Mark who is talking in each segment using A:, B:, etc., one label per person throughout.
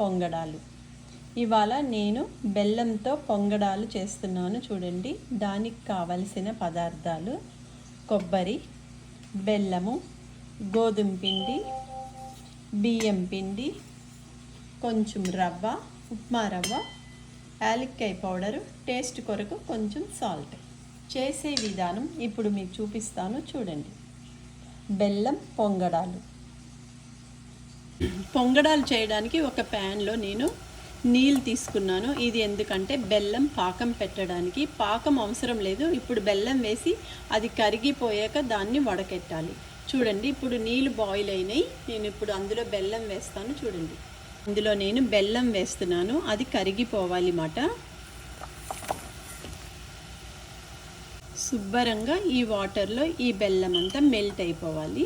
A: పొంగడాలు. ఇవాళ నేను బెల్లంతో పొంగడాలు చేస్తున్నాను చూడండి. దానికి కావలసిన పదార్థాలు: కొబ్బరి, బెల్లము, గోధుమ పిండి, బియ్యం పిండి, కొంచెం రవ్వ, ఉప్మా రవ్వ, యాలక్కాయ పౌడరు, టేస్ట్ కొరకు కొంచెం సాల్ట్. చేసే విధానం ఇప్పుడు మీకు చూపిస్తాను చూడండి. బెల్లం పొంగడాలు. పొంగడాలు చేయడానికి ఒక ప్యాన్లో నేను నీళ్ళు తీసుకున్నాను. ఇది ఎందుకంటే బెల్లం పాకం పెట్టడానికి. పాకం అవసరం లేదు. ఇప్పుడు బెల్లం వేసి అది కరిగిపోయాక దాన్ని వడకెట్టాలి. చూడండి, ఇప్పుడు నీళ్ళు బాయిల్ అయినాయి. నేను ఇప్పుడు అందులో బెల్లం వేస్తాను చూడండి. అందులో నేను బెల్లం వేస్తున్నాను. అది కరిగిపోవాలి మాట. శుభ్రంగా ఈ వాటర్లో ఈ బెల్లం అంతా మెల్ట్ అయిపోవాలి.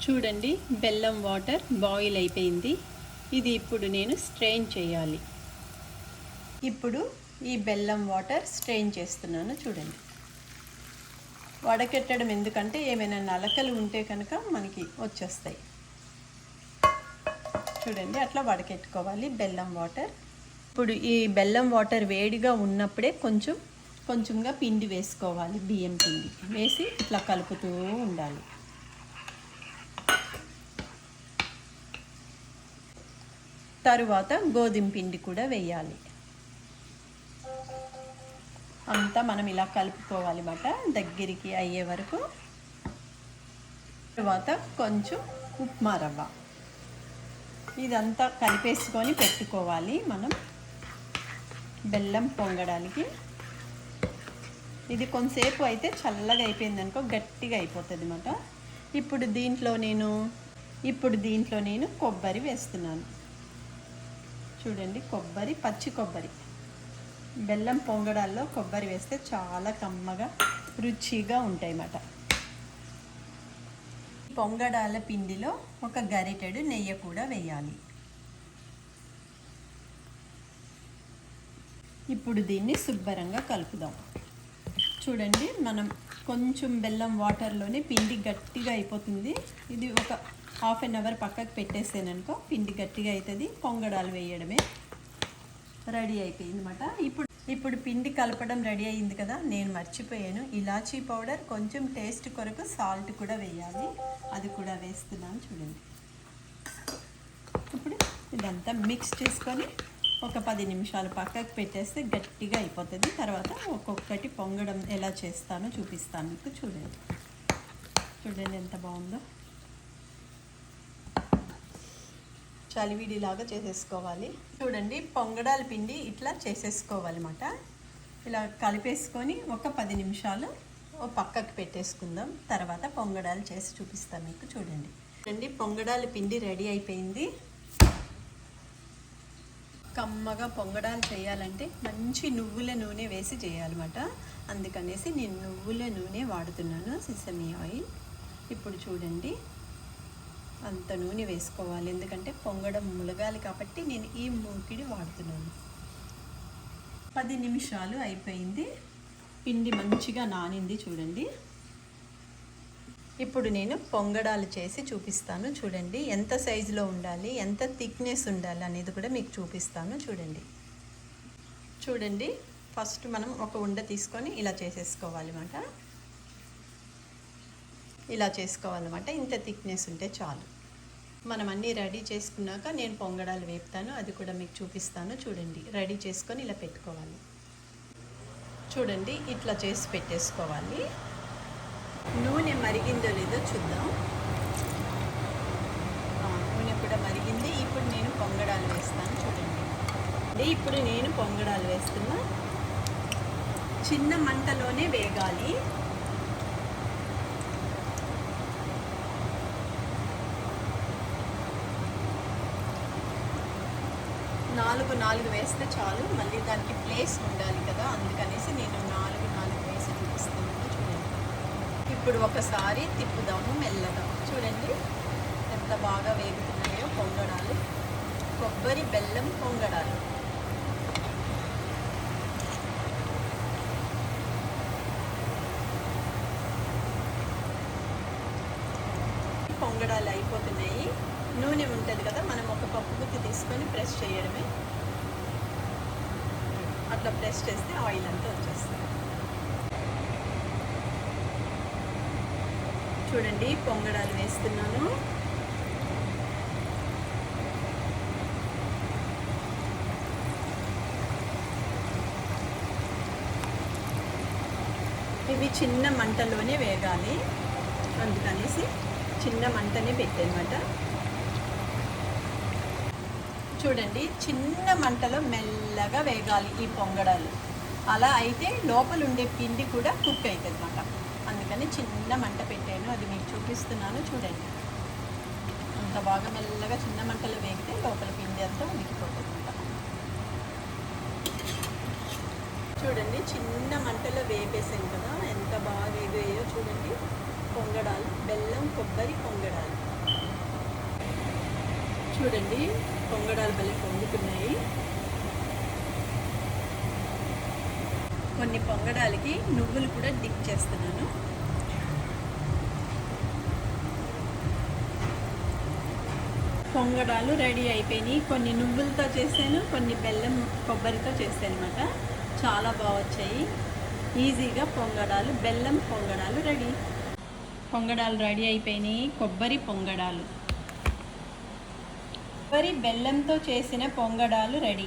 A: చూడండి, బెల్లం వాటర్ బాయిల్ అయిపోయింది. ఇది ఇప్పుడు నేను స్ట్రెయిన్ చేయాలి. ఇప్పుడు ఈ బెల్లం వాటర్ స్ట్రెయిన్ చేస్తున్నాను చూడండి. వడకెట్టడం ఎందుకంటే ఏమైనా నలకలు ఉంటే కనుక మనకి వచ్చేస్తాయి. చూడండి, అట్లా వడకెట్టుకోవాలి బెల్లం వాటర్. ఇప్పుడు ఈ బెల్లం వాటర్ వేడిగా ఉన్నప్పుడే కొంచెంగా పిండి వేసుకోవాలి. బియ్యం పిండి వేసి ఇట్లా కలుపుతూ ఉండాలి. తరువాత గోధుమ పిండి కూడా వేయాలి. అంతా మనం ఇలా కలుపుకోవాలి అన్నమాట దగ్గరికి అయ్యే వరకు. తరువాత కొంచెం ఉప్మా రవ్వ, ఇదంతా కలిపేసుకొని పెట్టుకోవాలి మనం బెల్లం పొంగడానికి. ఇది కొంతసేపు అయితే చల్లగా అయిపోయిందనుకో గట్టిగా అయిపోతుంది అన్నమాట. ఇప్పుడు దీంట్లో నేను కొబ్బరి వేస్తున్నాను చూడండి. కొబ్బరి, పచ్చి కొబ్బరి. బెల్లం పొంగడాల్లో కొబ్బరి వేస్తే చాలా కమ్మగా రుచిగా ఉంటాయి అన్నమాట. పొంగడాల పిండిలో ఒక గరిటెడు నెయ్యి కూడా వేయాలి. ఇప్పుడు దీన్ని శుభ్రంగా కలుపుదాం. చూడండి, మనం కొంచెం బెల్లం వాటర్లోనే పిండి గట్టిగా అయిపోతుంది. ఇది ఒక హాఫ్ అన్ అవర్ పక్కకు పెట్టేసాననుకో పిండి గట్టిగా అవుతుంది. పొంగడాలు వేయడమే రెడీ అయిపోయింది అన్నమాట. ఇప్పుడు పిండి కలపడం రెడీ అయింది కదా. నేను మర్చిపోయాను, ఇలాచీ పౌడర్, కొంచెం టేస్ట్ కొరకు సాల్ట్ కూడా వేయాలి. అది కూడా వేస్తున్నాను చూడండి. ఇప్పుడు ఇదంతా మిక్స్ చేసుకొని ఒక 10 నిమిషాలు పక్కకు పెట్టేస్తే గట్టిగా అయిపోతుంది. తర్వాత ఒక్కొక్కటి పొంగడం ఎలా చేస్తానో చూపిస్తాను మీకు చూడండి. చూడండి ఎంత బాగుందో. చలివిడిలాగా చేసేసుకోవాలి. చూడండి, పొంగడాల పిండి ఇట్లా చేసేసుకోవాలి అన్నమాట. ఇలా కలిపేసుకొని ఒక 10 నిమిషాలు పక్కకు పెట్టేసుకుందాం. తర్వాత పొంగడాలు చేసి చూపిస్తాను మీకు చూడండి. పొంగడాల పిండి రెడీ అయిపోయింది. కమ్మగా పొంగడాలు చేయాలంటే మంచి నువ్వుల నూనె వేసి చేయాలన్నమాట. అందుకనేసి నేను నువ్వుల నూనె వాడుతున్నాను, సిసమి ఆయిల్. ఇప్పుడు చూడండి, అంత నూనె వేసుకోవాలి. ఎందుకంటే పొంగడం ములగాలి కాబట్టి నేను ఈ మూకిడి వాడుతున్నాను. 10 నిమిషాలు అయిపోయింది. పిండి మంచిగా నానింది చూడండి. ఇప్పుడు నేను పొంగడాలు చేసి చూపిస్తాను చూడండి. ఎంత సైజులో ఉండాలి, ఎంత థిక్నెస్ ఉండాలి అనేది కూడా మీకు చూపిస్తాను చూడండి. ఫస్ట్ మనం ఒక ఉండ తీసుకొని ఇలా చేసేసుకోవాలన్నమాట. ఇలా చేసుకోవాలన్నమాట. ఇంత థిక్నెస్ ఉంటే చాలు. మనం అన్నీ రెడీ చేసుకున్నాక నేను పొంగడాలు వేపుతాను, అది కూడా మీకు చూపిస్తాను చూడండి. రెడీ చేసుకొని ఇలా పెట్టుకోవాలి. చూడండి, ఇట్లా చేసి పెట్టేసుకోవాలి. నూనె మరిగిందో లేదో చూద్దాం. నూనె కూడా మరిగింది. ఇప్పుడు నేను పొంగడాలు వేస్తాను చూడండి. ఇప్పుడు నేను పొంగడాలు వేస్తున్నా. చిన్న మంటలోనే వేగాలి. నాలుగు వేస్తే చాలు. మళ్ళీ దానికి ప్లేస్ ఉండాలి కదా, అందుకనేసి నేను 4 వేసి చూపిస్తున్నాను చూడండి. ఇప్పుడు ఒకసారి తిప్పుదాము మెల్లగా. చూడండి ఎంత బాగా వేగుతున్నాయో పొంగడాలు. కొబ్బరి బెల్లం పొంగడాలు. పొంగడాలు అయిపోతున్నాయి. నూనె ఉంటుంది కదా, మనం ఒక పప్పు గుత్తి తీసుకొని ప్రెస్ చేయడమే. అట్లా ప్రెస్ చేస్తే ఆయిల్ అంతా వచ్చేస్తుంది. చూడండి పొంగడాలు వేస్తున్నాను. ఇవి చిన్న మంటలోనే వేగాలి, అందుకనేసి చిన్న మంటనే పెట్టానమాట. చూడండి చిన్న మంటలో మెల్లగా వేగాలి ఈ పొంగడాలు. అలా అయితే లోపల ఉండే పిండి కూడా కుక్ అవుతుంది అన్నమాట. అందుకని చిన్న మంట పెట్టాను, అది మీకు చూపిస్తున్నాను చూడండి. అంత బాగా మెల్లగా చిన్న మంటలో వేగితే లోపల పిండి అంతా ఉడికిపోతుంది అన్నమాట. చూడండి చిన్న మంటలో వేపేసాం కదా, ఎంత బాగా వేగాయో చూడండి. పొంగడాలు, బెల్లం కొబ్బరి పొంగడాలు. చూడండి పొంగడాలు భలే పొంగుతున్నాయి. కొన్ని పొంగడాలకి నువ్వులు కూడా డిప్ చేస్తున్నాను. పొంగడాలు రెడీ అయిపోయినాయి. కొన్ని నువ్వులతో చేశాను, కొన్ని బెల్లం కొబ్బరితో చేశాను అనమాట. చాలా బాగా వచ్చాయి. ఈజీగా పొంగడాలు, బెల్లం పొంగడాలు రెడీ. పొంగడాలు రెడీ అయిపోయినాయి. కొబ్బరి పొంగడాలు, కొబ్బరి బెల్లంతో చేసిన పొంగడాలు రెడీ.